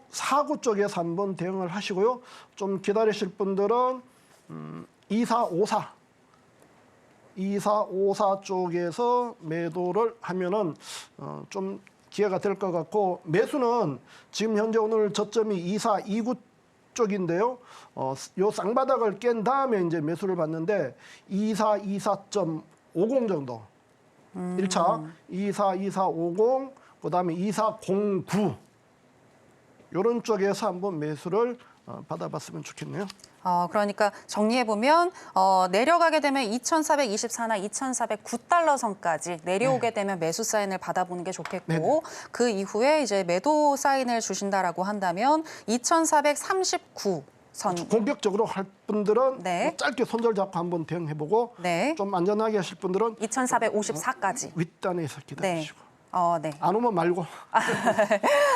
49 쪽에서 한번 대응을 하시고요. 좀 기다리실 분들은 2454 쪽에서 매도를 하면은 좀 기회가 될 것 같고 매수는 지금 현재 오늘 저점이 2429 쪽인데요. 요 쌍바닥을 깬 다음에 이제 매수를 받는데 2424.50 정도. 1차 242450 그다음에 2409 요런 쪽에서 한번 매수를 받아봤으면 좋겠네요. 그러니까 정리해보면 내려가게 되면 2,424나 2,409달러 선까지 내려오게 되면 매수 사인을 받아보는 게 좋겠고 네네. 그 이후에 이제 매도 사인을 주신다라고 한다면 2,439 선. 공격적으로 할 분들은 네. 뭐 짧게 손절 잡고 한번 대응해보고 네. 좀 안전하게 하실 분들은 2,454까지. 윗단에서 기다리시고 네. 안 오면 말고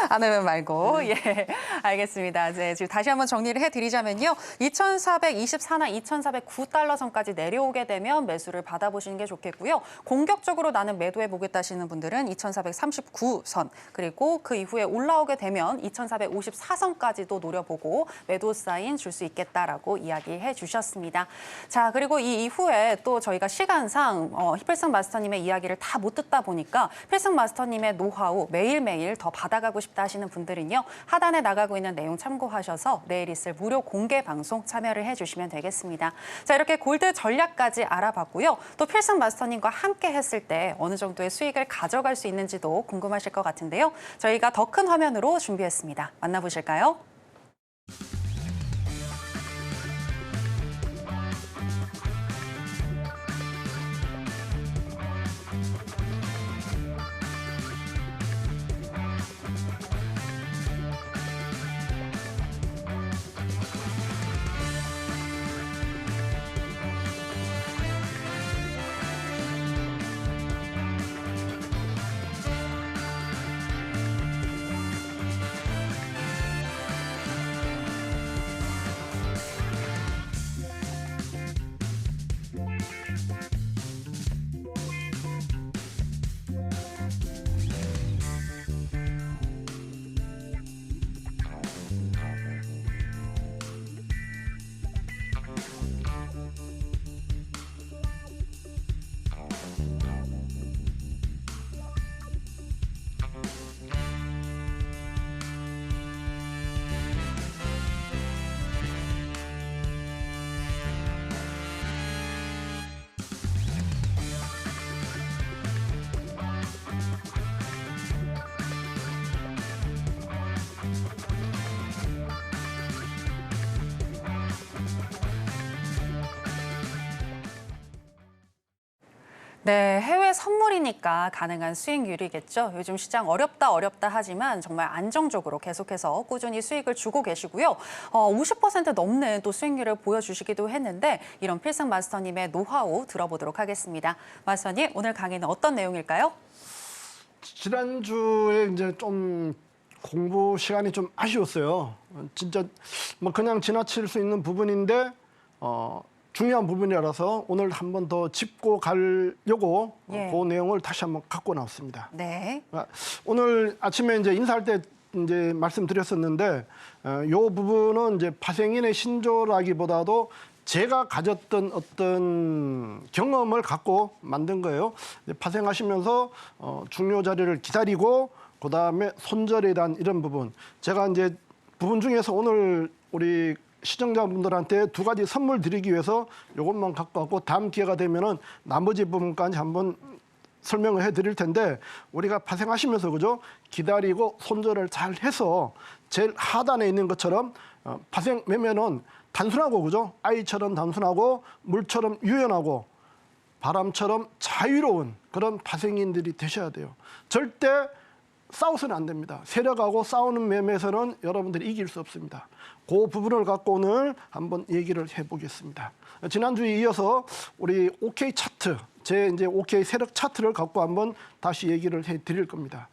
안 하면 말고. 예, 알겠습니다. 이제 지금 다시 한번 정리를 해드리자면요. 2,424나 2,409달러 선까지 내려오게 되면 매수를 받아보시는 게 좋겠고요. 공격적으로 나는 매도해보겠다 하시는 분들은 2,439선, 그리고 그 이후에 올라오게 되면 2,454선까지도 노려보고 매도 사인 줄 수 있겠다라고 이야기해 주셨습니다. 자, 그리고 이 이후에 또 저희가 시간상 필승 마스터님의 이야기를 다 못 듣다 보니까 필승 마스터님의 노하우 매일매일 더 받아가고 싶다 하시는 분들은요. 하단에 나가고 있는 내용 참고하셔서 내일 있을 무료 공개 방송 참여를 해주시면 되겠습니다. 자, 이렇게 골드 전략까지 알아봤고요. 또 필승 마스터님과 함께 했을 때 어느 정도의 수익을 가져갈 수 있는지도 궁금하실 것 같은데요. 저희가 더 큰 화면으로 준비했습니다. 만나보실까요? 네, 해외 선물이니까 가능한 수익률이겠죠. 요즘 시장 어렵다 하지만 정말 안정적으로 계속해서 꾸준히 수익을 주고 계시고요. 50% 넘는 또 수익률을 보여주시기도 했는데 이런 필승 마스터님의 노하우 들어보도록 하겠습니다. 마스터님, 오늘 강의는 어떤 내용일까요? 지난주에 이제 좀 공부 시간이 좀 아쉬웠어요. 진짜 뭐 그냥 지나칠 수 있는 부분인데 중요한 부분이라서 오늘 한 번 더 짚고 가려고 예. 그 내용을 다시 한번 갖고 나왔습니다. 네. 오늘 아침에 이제 인사할 때 이제 말씀드렸었는데 이 부분은 이제 파생인의 신조라기보다도 제가 가졌던 어떤 경험을 갖고 만든 거예요. 파생하시면서 중요 자리를 기다리고 그다음에 손절에 대한 이런 부분. 제가 이제 부분 중에서 오늘 우리 시청자분들한테 두 가지 선물 드리기 위해서 이것만 갖고 왔고 다음 기회가 되면은 나머지 부분까지 한번 설명을 해드릴 텐데 우리가 파생하시면서 그죠 기다리고 손절을 잘 해서 제일 하단에 있는 것처럼 파생 매매는 단순하고 그죠 아이처럼 단순하고 물처럼 유연하고 바람처럼 자유로운 그런 파생인들이 되셔야 돼요. 절대 싸워서는 안 됩니다. 세력하고 싸우는 매매에서는 여러분들이 이길 수 없습니다. 그 부분을 갖고 오늘 한번 얘기를 해보겠습니다. 지난주에 이어서 우리 OK 차트, 제 이제 OK 세력 차트를 갖고 한번 다시 얘기를 해드릴 겁니다.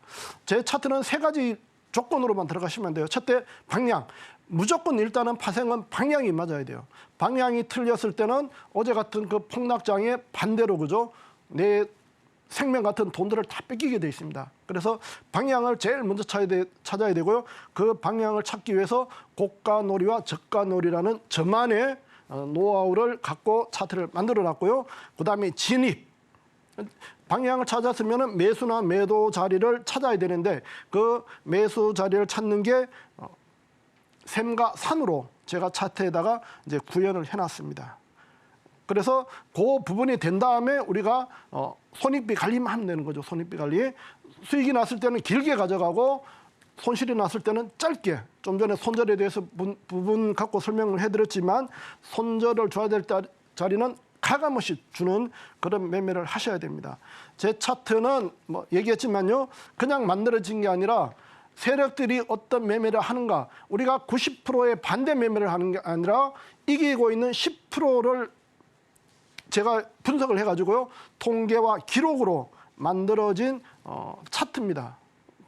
제 차트는 세 가지 조건으로만 들어가시면 돼요. 첫째, 방향. 무조건 일단은 파생은 방향이 맞아야 돼요. 방향이 틀렸을 때는 어제 같은 그 폭락장의 반대로 그죠? 내 생명 같은 돈들을 다 뺏기게 돼 있습니다. 그래서 방향을 제일 먼저 찾아야 되고요. 그 방향을 찾기 위해서 고가놀이와 저가놀이라는 저만의 노하우를 갖고 차트를 만들어 놨고요. 그다음에 진입. 방향을 찾았으면 매수나 매도 자리를 찾아야 되는데 그 매수 자리를 찾는 게 샘과 산으로 제가 차트에다가 이제 구현을 해놨습니다. 그래서 그 부분이 된 다음에 우리가 손익비 관리만 하면 되는 거죠. 손익비 관리. 수익이 났을 때는 길게 가져가고 손실이 났을 때는 짧게. 좀 전에 손절에 대해서 부분 갖고 설명을 해드렸지만 손절을 줘야 될 자리는 가감없이 주는 그런 매매를 하셔야 됩니다. 제 차트는 뭐 얘기했지만요. 그냥 만들어진 게 아니라 세력들이 어떤 매매를 하는가. 우리가 90%의 반대 매매를 하는 게 아니라 이기고 있는 10%를 제가 분석을 해가지고요. 통계와 기록으로 만들어진 차트입니다.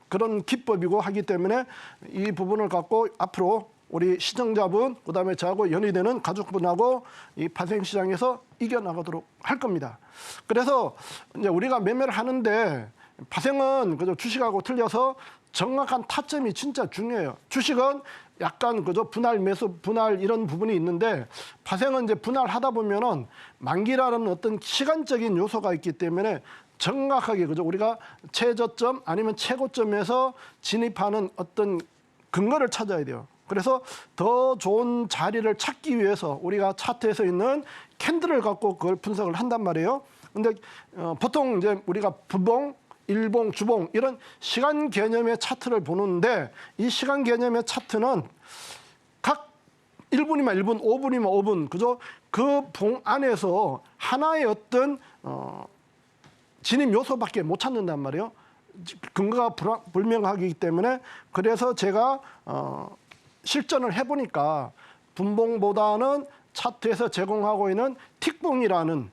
그런 기법이고 하기 때문에 이 부분을 갖고 앞으로 우리 시청자분, 그다음에 저하고 연이되는 가족분하고 이 파생시장에서 이겨나가도록 할 겁니다. 그래서 이제 우리가 매매를 하는데 파생은 그저 주식하고 틀려서 정확한 타점이 진짜 중요해요. 주식은 약간 그저 분할 매수, 분할 이런 부분이 있는데 파생은 이제 분할하다 보면은 만기라는 어떤 시간적인 요소가 있기 때문에 정확하게 그저 우리가 최저점 아니면 최고점에서 진입하는 어떤 근거를 찾아야 돼요. 그래서 더 좋은 자리를 찾기 위해서 우리가 차트에서 있는 캔들을 갖고 그걸 분석을 한단 말이에요. 근데 보통 이제 우리가 부봉, 일봉, 주봉 이런 시간 개념의 차트를 보는데 이 시간 개념의 차트는 각 1분이면 1분, 5분이면 5분 그죠? 그 봉 안에서 하나의 어떤 진입 요소밖에 못 찾는단 말이에요. 근거가 불명하기 때문에 그래서 제가 실전을 해보니까 분봉보다는 차트에서 제공하고 있는 틱봉이라는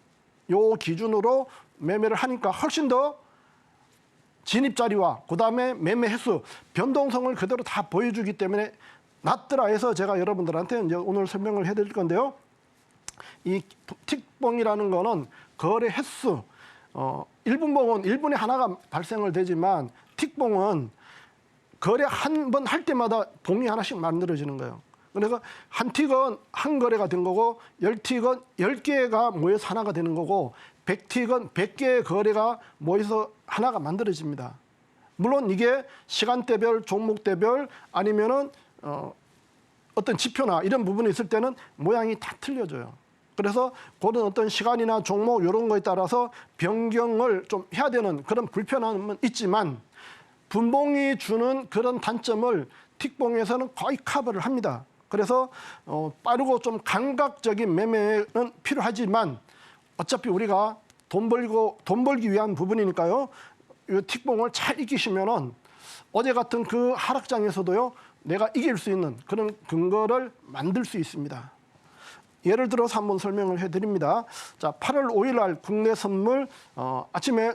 요 기준으로 매매를 하니까 훨씬 더 진입 자리와 그다음에 매매 횟수, 변동성을 그대로 다 보여주기 때문에 낫더라 해서 제가 여러분들한테 이제 오늘 설명을 해드릴 건데요. 이 틱봉이라는 거는 거래 횟수, 1분봉은 1분에 하나가 발생을 되지만 틱봉은 거래 한 번 할 때마다 봉이 하나씩 만들어지는 거예요. 그래서 한 틱은 한 거래가 된 거고 10틱은 10개가 모여서 하나가 되는 거고 100틱은 100개의 거래가 모여서 하나가 만들어집니다. 물론 이게 시간대별, 종목대별 아니면은 어떤 지표나 이런 부분이 있을 때는 모양이 다 틀려져요. 그래서 그런 어떤 시간이나 종목 이런 거에 따라서 변경을 좀 해야 되는 그런 불편함은 있지만 분봉이 주는 그런 단점을 틱봉에서는 거의 커버를 합니다. 그래서 빠르고 좀 감각적인 매매는 필요하지만 어차피 우리가 돈 벌기 위한 부분이니까요. 이 틱봉을 잘 익히시면은 어제 같은 그 하락장에서도요, 내가 이길 수 있는 그런 근거를 만들 수 있습니다. 예를 들어서 한번 설명을 해드립니다. 자, 8월 5일 날 국내 선물 아침에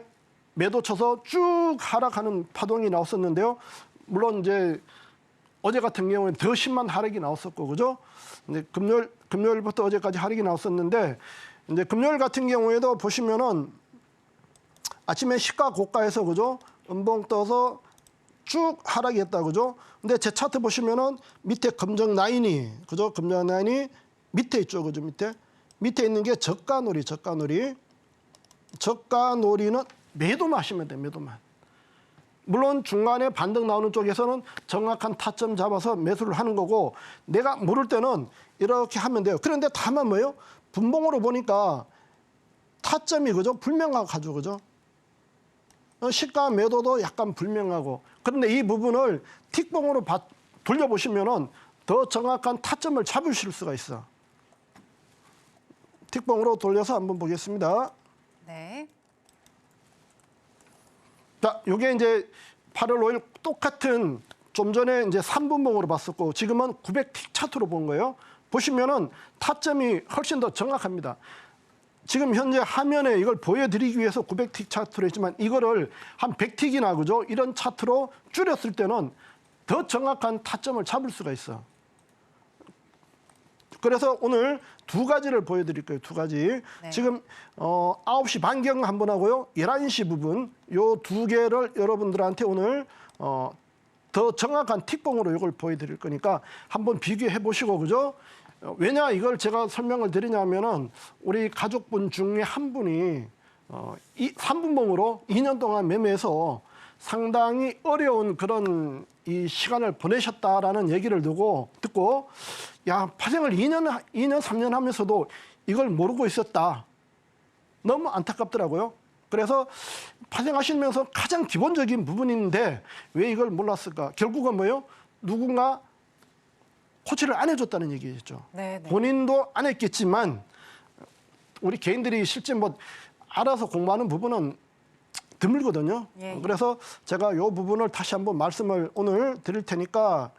매도 쳐서 쭉 하락하는 파동이 나왔었는데요. 물론 이제 어제 같은 경우에 더 심한 하락이 나왔었고, 그죠? 이제 금요일부터 어제까지 하락이 나왔었는데, 이제 금요일 같은 경우에도 보시면은 아침에 시가 고가에서, 그죠? 음봉 떠서 쭉 하락이 했다, 그죠? 근데 제 차트 보시면은 밑에 검정 라인이, 그죠? 검정 라인이 밑에 있죠, 그죠? 밑에 있는 게 저가놀이. 저가놀이는 매도만 하시면 돼요, 매도만. 물론 중간에 반등 나오는 쪽에서는 정확한 타점 잡아서 매수를 하는 거고, 내가 모를 때는 이렇게 하면 돼요. 그런데 다만 뭐예요? 분봉으로 보니까 타점이, 그죠? 불명확하죠, 그죠? 시가 매도도 약간 불명하고. 그런데 이 부분을 틱봉으로 돌려보시면은 더 정확한 타점을 잡으실 수가 있어. 틱봉으로 돌려서 한번 보겠습니다. 네. 자, 요게 이제 8월 5일 똑같은 좀 전에 이제 3분봉으로 봤었고, 지금은 900틱 차트로 본 거예요. 보시면은 타점이 훨씬 더 정확합니다. 지금 현재 화면에 이걸 보여드리기 위해서 900틱 차트로 했지만, 이거를 한 100틱이나, 그죠? 이런 차트로 줄였을 때는 더 정확한 타점을 잡을 수가 있어. 그래서 오늘 두 가지를 보여드릴 거예요. 두 가지. 네. 지금 9시 반경 한번 하고요. 11시 부분, 요 두 개를 여러분들한테 오늘 더 정확한 틱봉으로 이걸 보여드릴 거니까 한번 비교해 보시고, 그죠? 왜냐 이걸 제가 설명을 드리냐면은 우리 가족분 중에 한 분이 이 3분봉으로 2년 동안 매매해서 상당히 어려운 그런 이 시간을 보내셨다라는 얘기를 듣고, 야, 파생을 2년, 3년 하면서도 이걸 모르고 있었다. 너무 안타깝더라고요. 그래서 파생하시면서 가장 기본적인 부분인데 왜 이걸 몰랐을까? 결국은 뭐예요? 누군가 코치를 안 해줬다는 얘기겠죠. 네. 본인도 안 했겠지만 우리 개인들이 실제 뭐 알아서 공부하는 부분은 드물거든요. 예. 그래서 제가 이 부분을 다시 한번 말씀을 오늘 드릴 테니까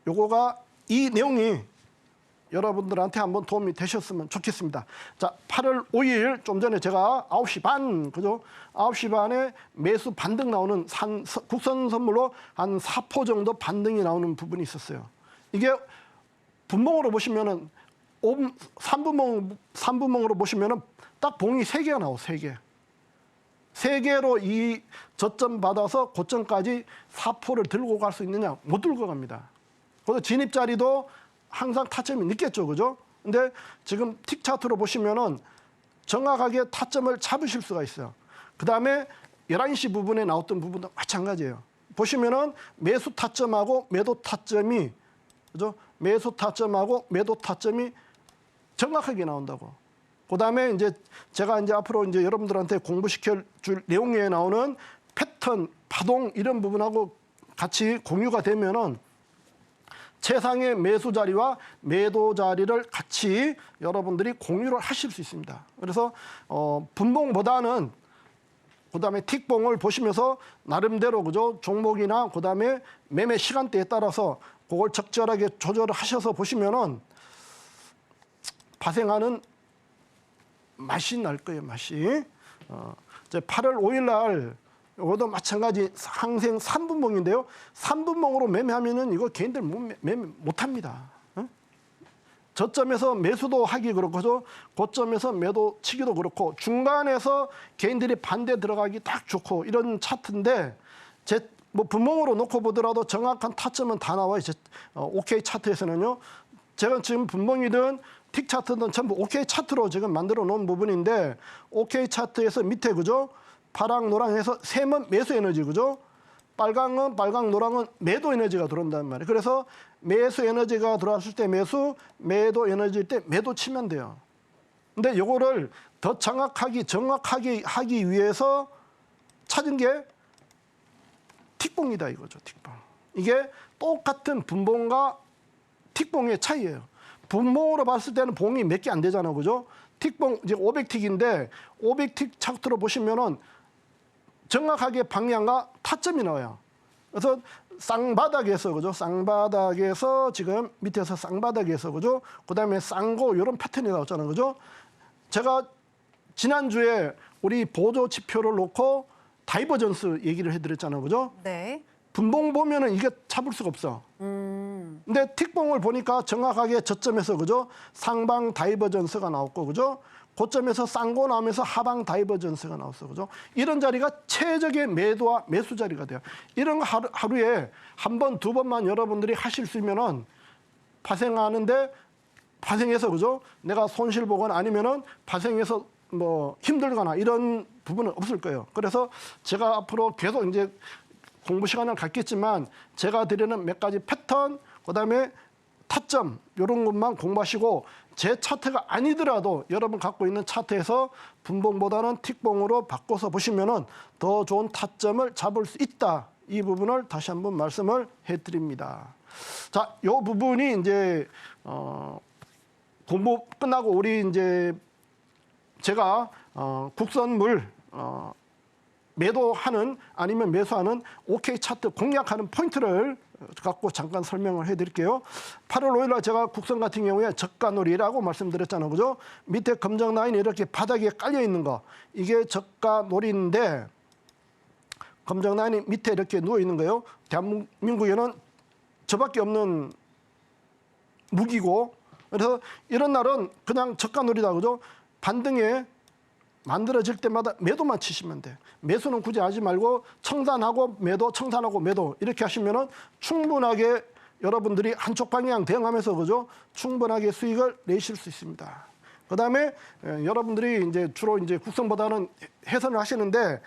요거가 이 내용이 여러분들한테 한번 도움이 되셨으면 좋겠습니다. 자, 8월 5일 좀 전에 제가 9시 반, 그죠? 9시 반에 매수 반등 나오는 국선 선물로 한 4% 정도 반등이 나오는 부분이 있었어요. 이게 분봉으로 보시면은 3분봉으로 보시면은 딱 봉이 3개가 나와요. 3개. 3개로 이 저점 받아서 고점까지 4%를 들고 갈 수 있느냐? 못 들고 갑니다. 그래서 진입 자리도 항상 타점이 늦겠죠, 그죠? 근데 지금 틱 차트로 보시면은 정확하게 타점을 잡으실 수가 있어요. 그 다음에 11시 부분에 나왔던 부분도 마찬가지예요. 보시면은 매수 타점하고 매도 타점이, 그죠? 매수 타점하고 매도 타점이 정확하게 나온다고. 그 다음에 이제 제가 이제 앞으로 이제 여러분들한테 공부시켜 줄 내용에 나오는 패턴, 파동 이런 부분하고 같이 공유가 되면은 최상의 매수 자리와 매도 자리를 같이 여러분들이 공유를 하실 수 있습니다. 그래서 분봉보다는 그다음에 틱봉을 보시면서 나름대로, 그죠? 종목이나 그다음에 매매 시간대에 따라서 그걸 적절하게 조절을 하셔서 보시면은 파생하는 맛이 날 거예요, 맛이. 이제 8월 5일 날 이것도 마찬가지 항생 3분봉인데요. 3분봉으로 매매하면은 이거 개인들 매매 못 합니다. 저점에서 매수도 하기 그렇고, 고점에서 매도 치기도 그렇고, 중간에서 개인들이 반대 들어가기 딱 좋고 이런 차트인데, 뭐 분봉으로 놓고 보더라도 정확한 타점은 다 나와요. OK 차트에서는요. 제가 지금 분봉이든 틱 차트든 전부 OK 차트로 지금 만들어 놓은 부분인데, OK 차트에서 밑에, 그죠? 파랑 노랑해서 샘은 매수 에너지, 그죠? 빨강은 빨강 노랑은 매도 에너지가 들어온단 말이에요. 그래서 매수 에너지가 들어왔을 때 매수, 매도 에너지일 때 매도 치면 돼요. 근데 요거를 더 정확하게 하기 위해서 찾은 게 틱봉이다 이거죠, 틱봉. 이게 똑같은 분봉과 틱봉의 차이예요. 분봉으로 봤을 때는 봉이 몇 개 안 되잖아, 그죠? 틱봉 이제 500틱인데 500틱 차트로 보시면은 정확하게 방향과 타점이 나와요. 그래서 쌍바닥에서 그죠? 쌍바닥에서 지금 밑에서 쌍바닥에서 그죠? 그다음에 쌍고 이런 패턴이 나왔잖아요. 그죠? 제가 지난주에 우리 보조 지표를 놓고 다이버전스 얘기를 해드렸잖아요. 그죠? 네. 분봉 보면은 이게 잡을 수가 없어. 근데 틱봉을 보니까 정확하게 저점에서 그죠? 상방 다이버전스가 나왔고 그죠? 고점에서 쌍고 나오면서 하방 다이버전스가 나왔어. 그죠? 이런 자리가 최적의 매도와 매수 자리가 돼요. 이런 거 하루에 한 번, 두 번만 여러분들이 하실 수 있면은 파생하는데 파생해서 그죠? 내가 손실 보거나 아니면은 파생해서 뭐 힘들거나 이런 부분은 없을 거예요. 그래서 제가 앞으로 계속 이제 공부 시간을 갖겠지만 제가 드리는 몇 가지 패턴, 그다음에 타점 이런 것만 공부하시고 제 차트가 아니더라도 여러분 갖고 있는 차트에서 분봉보다는 틱봉으로 바꿔서 보시면은 더 좋은 타점을 잡을 수 있다. 이 부분을 다시 한번 말씀을 해드립니다. 자, 이 부분이 이제 공부 끝나고 우리 이제 제가 국선물 매도하는 아니면 매수하는 OK 차트 공략하는 포인트를 갖고 잠깐 설명을 해드릴게요. 8월 5일 날 제가 국선 같은 경우에 저가놀이라고 말씀드렸잖아요. 그죠? 밑에 검정 라인이 이렇게 바닥에 깔려 있는 거. 이게 저가놀이인데 검정 라인이 밑에 이렇게 누워 있는 거예요. 대한민국에는 저밖에 없는 무기고 그래서 이런 날은 그냥 저가놀이다. 그죠? 반등에 만들어질 때마다 매도만 치시면 돼. 매수는 굳이 하지 말고 청산하고 매도, 청산하고 매도 이렇게 하시면은 충분하게 여러분들이 한쪽 방향 대응하면서 그죠? 충분하게 수익을 내실 수 있습니다. 그다음에 여러분들이 이제 주로 이제 국선보다는 해선을 하시는데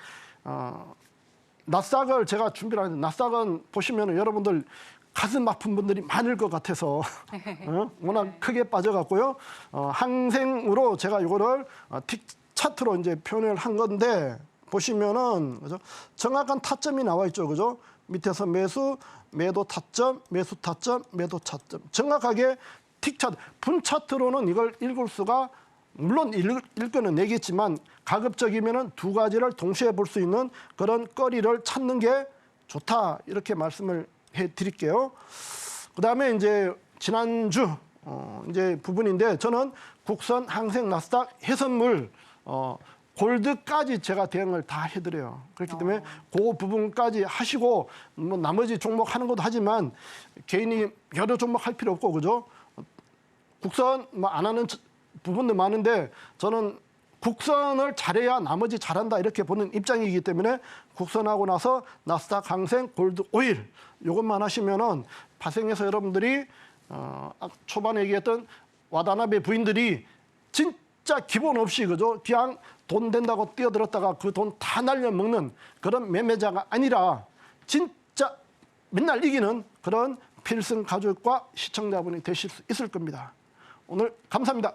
나스닥을 제가 준비를 하는데 나스닥은 보시면은 여러분들 가슴 아픈 분들이 많을 것 같아서 워낙 크게 빠져갖고요. 항생으로 제가 이거를 차트로 이제 표현을 한 건데 보시면은 그죠? 정확한 타점이 나와 있죠, 그죠? 밑에서 매수, 매도 타점, 매수 타점, 매도 타점. 정확하게 틱 차트, 분 차트로는 이걸 읽을 수가 물론 읽기는 내겠지만 가급적이면은 두 가지를 동시에 볼 수 있는 그런 거리를 찾는 게 좋다 이렇게 말씀을 해드릴게요. 그다음에 이제 지난주 이제 부분인데 저는 국선, 항생, 나스닥, 해선물 골드까지 제가 대응을 다 해드려요. 그렇기 때문에 그 부분까지 하시고 뭐 나머지 종목 하는 것도 하지만 개인이 여러 종목 할 필요 없고 그죠? 국선 뭐 안 하는 부분도 많은데 저는 국선을 잘해야 나머지 잘한다 이렇게 보는 입장이기 때문에 국선하고 나서 나스닥, 항생, 골드, 오일 이것만 하시면은 파생해서 여러분들이 초반에 얘기했던 와다나베 부인들이 진짜 기본 없이 그죠? 그냥 돈 된다고 뛰어들었다가 그 돈 다 날려먹는 그런 매매자가 아니라 진짜 맨날 이기는 그런 필승 가족과 시청자분이 되실 수 있을 겁니다. 오늘 감사합니다.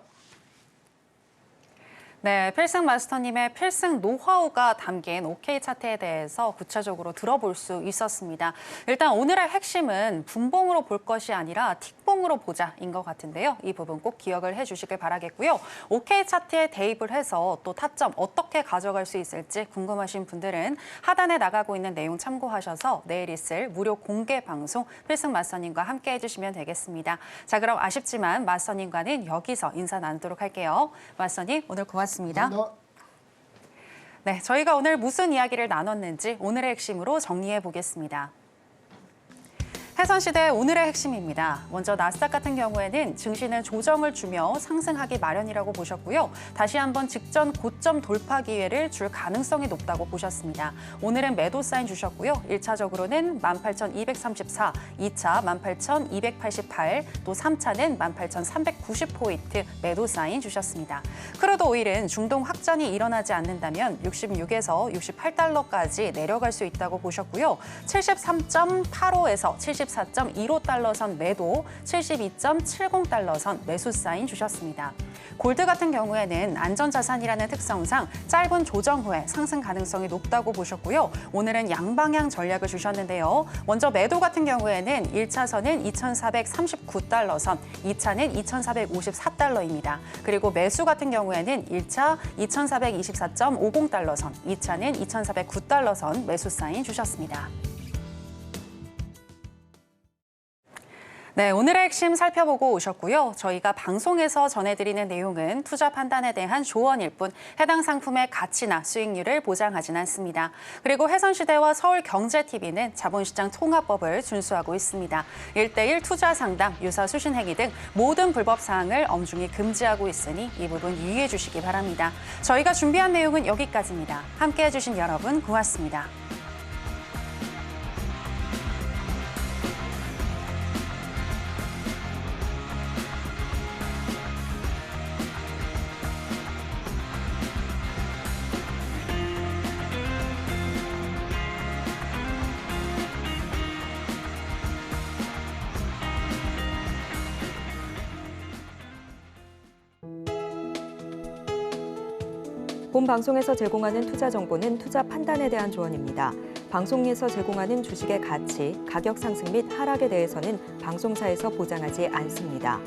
네, 필승 마스터님의 필승 노하우가 담긴 OK 차트에 대해서 구체적으로 들어볼 수 있었습니다. 일단 오늘의 핵심은 분봉으로 볼 것이 아니라 틱봉으로 보자인 것 같은데요. 이 부분 꼭 기억을 해주시길 바라겠고요. OK 차트에 대입을 해서 또 타점 어떻게 가져갈 수 있을지 궁금하신 분들은 하단에 나가고 있는 내용 참고하셔서 내일 있을 무료 공개 방송 필승 마스터님과 함께 해주시면 되겠습니다. 자, 그럼 아쉽지만 마스터님과는 여기서 인사 나누도록 할게요. 마스터님, 오늘 고맙습니다. 감사합니다. 네, 저희가 오늘 무슨 이야기를 나눴는지 오늘의 핵심으로 정리해 보겠습니다. 해선시대 오늘의 핵심입니다. 먼저 나스닥 같은 경우에는 증시는 조정을 주며 상승하기 마련이라고 보셨고요. 다시 한번 직전 고점 돌파 기회를 줄 가능성이 높다고 보셨습니다. 오늘은 매도 사인 주셨고요. 1차적으로는 18,234, 2차 18,288, 또 3차는 18,390포인트 매도 사인 주셨습니다. 크루드 오일은 중동 확전이 일어나지 않는다면 66에서 68달러까지 내려갈 수 있다고 보셨고요. 73.85에서 74 74.15달러 선 매도, 72.70달러 선 매수 사인 주셨습니다. 골드 같은 경우에는 안전자산이라는 특성상 짧은 조정 후에 상승 가능성이 높다고 보셨고요. 오늘은 양방향 전략을 주셨는데요. 먼저 매도 같은 경우에는 1차선은 2,439달러 선, 2차는 2,454달러입니다. 그리고 매수 같은 경우에는 1차 2,424.50달러 선, 2차는 2,409달러 선 매수 사인 주셨습니다. 네, 오늘의 핵심 살펴보고 오셨고요. 저희가 방송에서 전해드리는 내용은 투자 판단에 대한 조언일 뿐 해당 상품의 가치나 수익률을 보장하진 않습니다. 그리고 해선시대와 서울경제TV는 자본시장 통합법을 준수하고 있습니다. 1:1 투자 상담, 유사 수신 행위 등 모든 불법 사항을 엄중히 금지하고 있으니 이 부분 유의해 주시기 바랍니다. 저희가 준비한 내용은 여기까지입니다. 함께해 주신 여러분 고맙습니다. 본 방송에서 제공하는 투자 정보는 투자 판단에 대한 조언입니다. 방송에서 제공하는 주식의 가치, 가격 상승 및 하락에 대해서는 방송사에서 보장하지 않습니다.